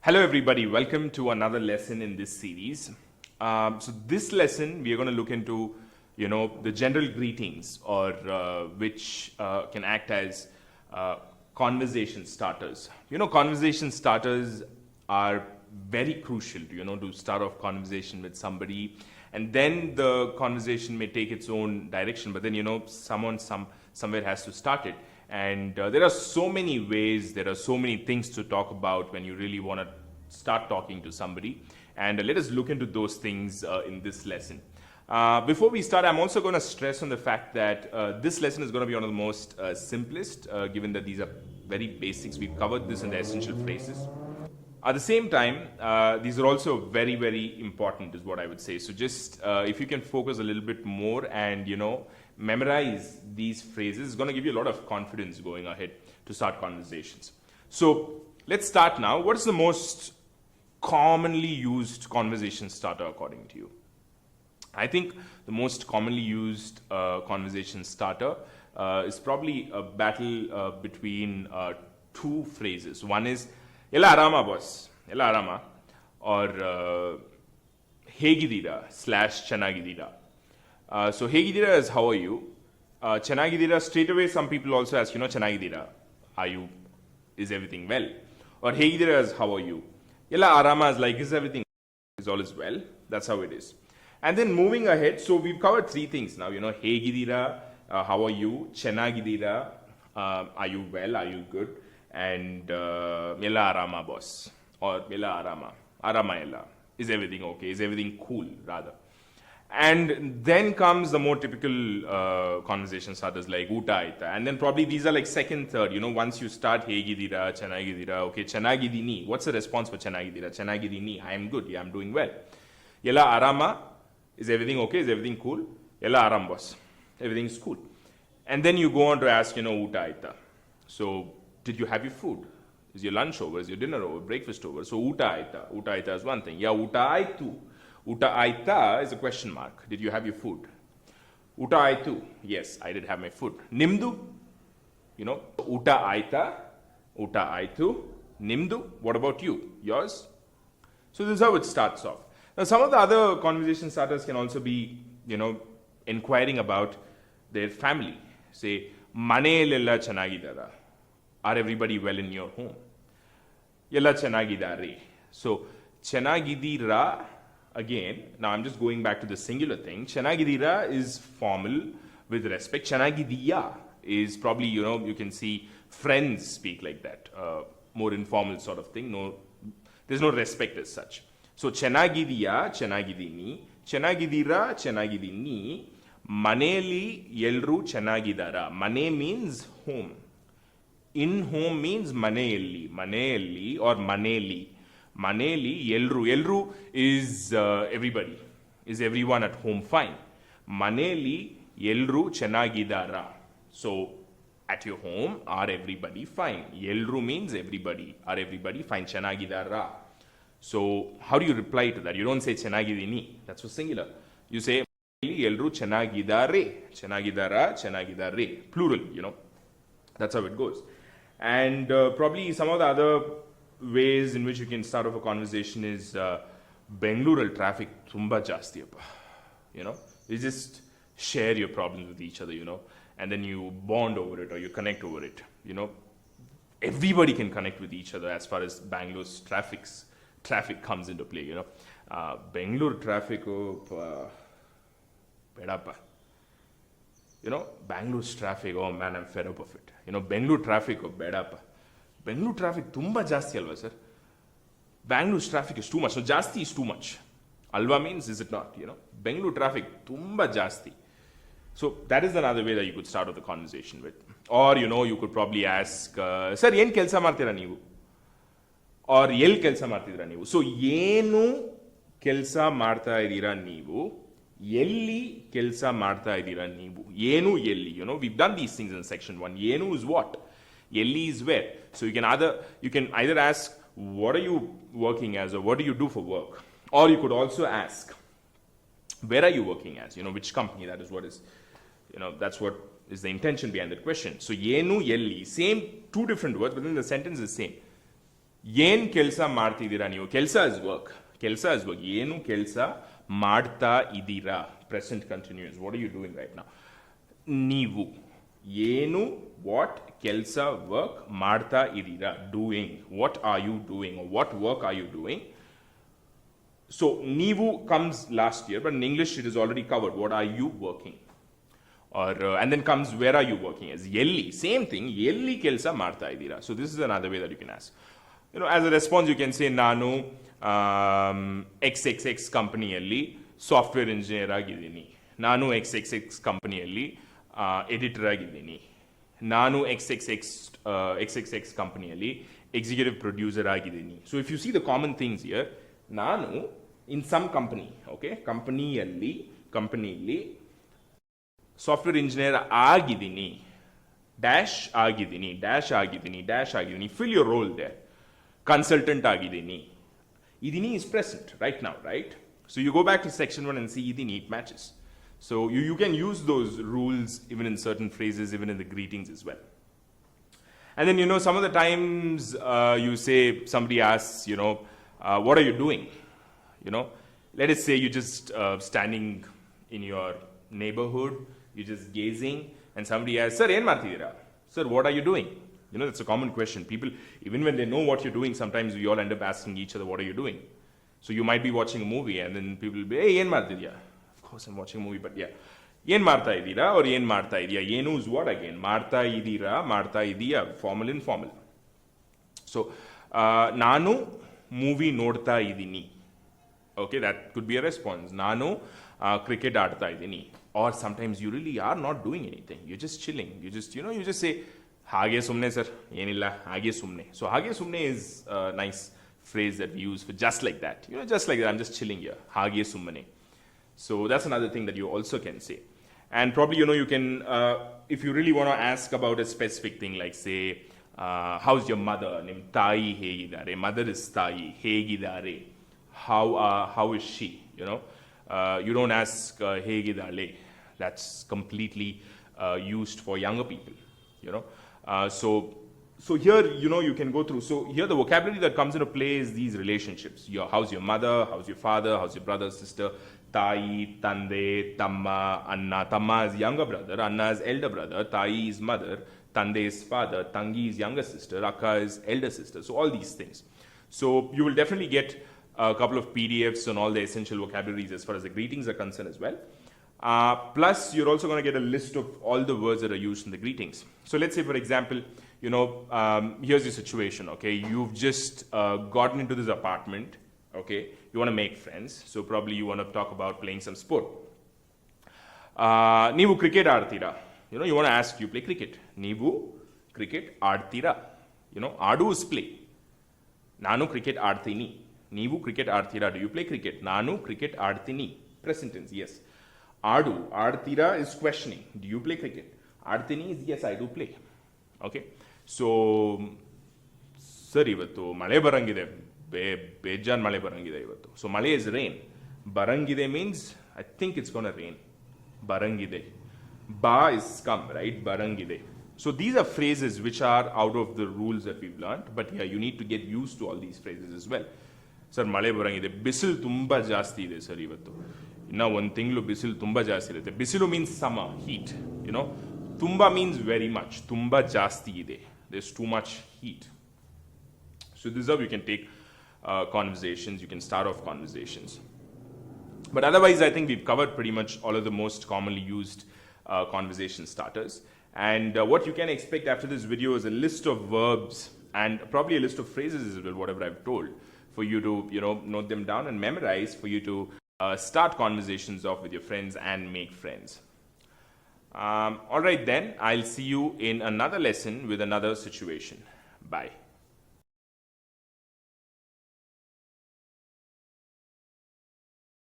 Hello everybody, welcome to another lesson in this series. So this lesson we are going to look into, the general greetings or which can act as conversation starters. Conversation starters are very crucial, to start off conversation with somebody, and then the conversation may take its own direction, but then, someone somewhere has to start it. And there are so many ways, there are so many things to talk about when you really want to start talking to somebody. And let us look into those things in this lesson. Before we start, I'm also going to stress on the fact that this lesson is going to be one of the most simplest, given that these are very basics. We've covered this in the essential phrases. At the same time, these are also very, very important, is what I would say. So just if you can focus a little bit more and, memorize these phrases, it's going to give you a lot of confidence going ahead to start conversations. So let's start now. What is the most commonly used conversation starter according to you? I think the most commonly used conversation starter is probably a battle between two phrases. One is Ella arama boss, Ella arama, or Hegidira / Chanagidira. So Hegidira is how are you? Chanagidira, straight away some people also ask, Chanagidira, is everything well? Or Hegidira is how are you? Ella arama is like, is everything is all is well? That's how it is. And then moving ahead, so we've covered three things now, Hegidira, how are you? Chanagidira, are you well? Are you good? And Ella arama boss, or Ella arama ella, is everything okay? Is everything cool rather? And then comes the more typical conversation starters like Uta Aita. And then probably these are like second, third, once you start Hegidira, Chanagidira, okay, Chanagidini. What's the response for Chanagidira? Chanagidini, I am good, yeah, I'm doing well. Yella arama, is everything okay? Is everything cool? Yella aram boss, everything's cool. And then you go on to ask, Uta Aita. So, did you have your food? Is your lunch over? Is your dinner over? Breakfast over? So, Uta Aita. Uta Aita is one thing. Yeah, Uta Aitu. Uta Aita is a question mark. Did you have your food? Uta Aitu. Yes, I did have my food. Nimdu? Uta Aita, Uta Aitu, Nimdu. What about you? Yours? So this is how it starts off. Now some of the other conversation starters can also be, inquiring about their family. Say, Manelella chanagidara. Are everybody well in your home? Yella chanagidare. So, chanagidira. Again, now I'm just going back to the singular thing. Chanagidira is formal with respect. Chanagidiya is probably, you can see friends speak like that. More informal sort of thing. No, there's no respect as such. So, Chanagidiya, Chanagidini, Chanagidira, Chanagidini, Maneli, Yelru, Chanagidara. Mane means home. In home means Maneli, Maneli or Maneli. Maneli, Yelru. Yelru is everybody. Is everyone at home fine? Maneli, Yelru, Chanagidara. So, at your home, are everybody fine? Yelru means everybody. Are everybody fine? Chanagidara. So, how do you reply to that? You don't say Chanagidini. That's for singular. You say Yelru, Chanagidare. Chanagidara, Chanagidare. Plural, That's how it goes. And probably some of the other ways in which you can start off a conversation is Bangalore Traffic tumba jasti appa. You just share your problems with each other, and then you bond over it or you connect over it. Everybody can connect with each other as far as Bangalore's traffic comes into play. Bangalore Traffic pedappa. Bangalore's traffic, oh man, I'm fed up of it. Bangalore Traffic bedappa. Bangalore traffic tumba jasti alva, sir. Bangalore's traffic is too much. So jasti is too much. Alva means is it not? Bangalore traffic tumba jasti. So that is another way that you could start off the conversation with. Or you could probably ask, sir, yen kelsa martira neevu? Or yel kelsa martidra neevu? So yenu kelsa marta idira neevu? Yelli kelsa marta idira neevu? Yenu yelli. We've done these things in section 1. Yenu is what? Yelli is where. So you can either ask, what are you working as, or what do you do for work? Or you could also ask, where are you working as? Which company? That is what is, that's what is the intention behind that question. So yenu, yelli, same two different words, but then the sentence is same. ಏನ್ ಕೆಲಸ ಮಾಡ್ತಿದ್ದೀರಾ ನೀವು? ಕೆಲಸ is work. ಕೆಲಸ is work. ಏನು ಕೆಲಸ ಮಾಡ್ತಾ ಇದ್ದೀರಾ? Present continuous. What are you doing right now? ನೀವು ಏನು ವಾಟ್ ಕೆಲಸ ವರ್ಕ್ ಮಾಡ್ತಾ ಇದ್ದೀರಾ? Doing. What are you doing? What work are you doing? So, Nivu comes last year, but in English it is already covered. What are you working? Or and then comes where are you working? As Yelli, same thing. Yelli kelsa marta idira. So this is another way that you can ask. You know, as a response, you can say Nanu XXX company yelli software engineer agidini. Nanu XXX company yelli editor agidini. Nanu XXX company yelli executive producer agidini. So if you see the common things here. ನಾನು in some company, okay, ಕಂಪನಿಯಲ್ಲಿ software engineer ಆಗಿದ್ದೀನಿ, dash ಆಗಿದ್ದೀನಿ, dash ಆಗಿದ್ದೀನಿ, dash ಆಗಿದ್ದೀನಿ. Fill your role there. Consultant ಆಗಿದ್ದೀನಿ. ಇದೀನಿ is present right now, right? So you go back to section 1 and see ಇದೀನಿ, it matches. So you can use those rules even in certain phrases, even in the greetings as well. And then, you know, some of the times you say, somebody asks, you know, what are you doing? You know, let us say you're just standing in your neighborhood, you're just gazing, and somebody asks, Sir, en martidira? Sir, what are you doing? You know, that's a common question. People, even when they know what you're doing, sometimes we all end up asking each other, what are you doing? So you might be watching a movie, and then people will be, hey, en martidira? Of course, I'm watching a movie, but yeah. En marta idira or en marta idiya? Yenu is what again? Marta idira, marta idiya, formal, informal. So, nanu movie ನೋಡ್ತಾ ಇದ್ದೀನಿ. Okay, that could be a response. ನಾನು cricket ಆಡ್ತಾ ಇದ್ದೀನಿ. Or sometimes you really are not doing anything, you just chilling, you just you just say ಹಾಗೆ ಸುಮ್ಮನೆ sir, ಏನಿಲ್ಲ ಹಾಗೆ ಸುಮ್ಮನೆ. ಸೊ ಹಾಗೆ ಸುಮ್ಮನೆ is nice phrase that we use for just like that. You know, just like that, I'm just chilling here. ಹಾಗೆ ಸುಮ್ಮನೆ. So that's another thing that you also can say. And probably, you know, you can, if you really want to ask about a specific thing, like say, how's your mother? Nim tayi hegidare. Mother is tayi. Hegidare. How is she? You know, you don't ask hegidale. That's completely used for younger people. You know, so here, you know, you can go through. So here, the vocabulary that comes into play is these relationships. How's your mother? How's your father? How's your brother, sister? Tayi, tande, tamma, anna. Tamma is younger brother. Anna is elder brother. Tayi is mother. Tande is father, Tangi is younger sister, Akka is elder sister. So all these things. So you will definitely get a couple of PDFs on all the essential vocabularies as far as the greetings are concerned as well. Plus, you're also going to get a list of all the words that are used in the greetings. So let's say, for example, you know, here's your situation, okay? You've just gotten into this apartment, okay? You want to make friends. So probably you want to talk about playing some sport. Neevu cricket aadtira? You know, you want to ask, you play cricket. Neevu cricket aadtira? You know, aadu is play. Nanu cricket aadtini. Neevu cricket aadtira? Do you play cricket? Nanu cricket aadtini. Present tense, yes. Aadu, aadtira is questioning. Do you play cricket? Aadtini is yes, I do play. Okay. So, sir, ivattu male barangide. Bejan male barangide ivattu. So, male is rain. Barangide means, I think it's going to rain. Barangide. Ba is come, right? Barangide. So these are phrases which are out of the rules that we've learned, but yeah, you need to get used to all these phrases as well. Sir, male barangide. Bisil tumba jasti ide sir ivattu. Inna one thinglu bisil tumba jasti irutte. Bisilu means summer, heat. You know, tumba means very much. Tumba jasti ide. There's too much heat. So this is how you can take conversations. You can start off conversations. But otherwise, I think we've covered pretty much all of the most commonly used conversation starters. And what you can expect after this video is a list of verbs and probably a list of phrases as well, whatever I've told, for you to, you know, note them down and memorize, for you to start conversations off with your friends and make friends. All right then, I'll see you in another lesson with another situation. Bye.